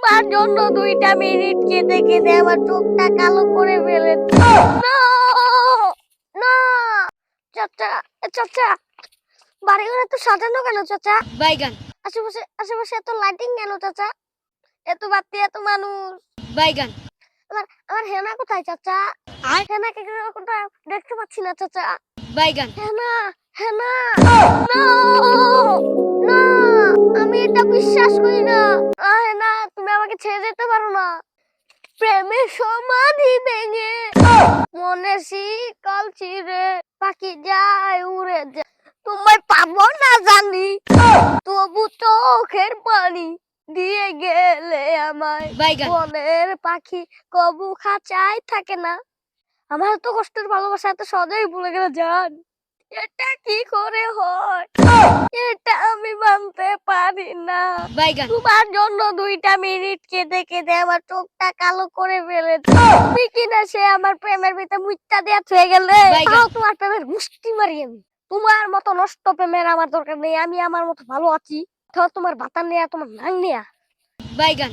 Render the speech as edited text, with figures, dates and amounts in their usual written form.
তোমার জন্য 2টা মিনিট কেঁদে কেঁদে আমার চোখটা কালো করে ফেলেছে। না না চাচা, চাচা বাড়িঘর এত সাজানো কেন চাচা? বাইগান আশেপাশে আশেপাশে এত লাইটিং কেন চাচা? এত বাতি এত মানুষ। বাইগান আমার আমার হেনা কোথায় চাচা? আর হেনাকে কোথায় দেখতে পাচ্ছি না চাচা। বাইগান হেনা হেনা না না আমি এটা বিশ্বাস করি না। হেনা তুমি আমাকে ছেড়ে যেতে পারো না। প্রেমের সমাধি ভেঙে মনে শিকল ছিঁড়ে পাখি যায় উড়ে যায়। তোমায় পাবো না জানি, তবু চোখের পানি দিয়ে গেলে আমায়। বাইগান বনের পাখি কবু খাঁচায় থাকে না। আমার এত কষ্টের ভালোবাসা এত সহজেই ভুলে গেলে জান, এটা কি করে হয়? এটা আমি মানতে পারি না। বাইগান তোমার জন্য 2টা মিনিট কেঁদে কেঁদে আমার চোখটা কালো করে ফেলেছে। তুমি কিনা সে আমার প্রেমের ভিতরে মুইত্যা দিয়া থয়ে গেলে। বাইগান। তাও তোমার প্রেমের মুষ্টি মারি আমি। তোমার মতো নষ্ট প্রেমের আমার দরকার নেই। আমি আমার মতো ভালো আছি। তাও তোমার বাতান নেয়া তোমার নাং নেয়া। বাইগান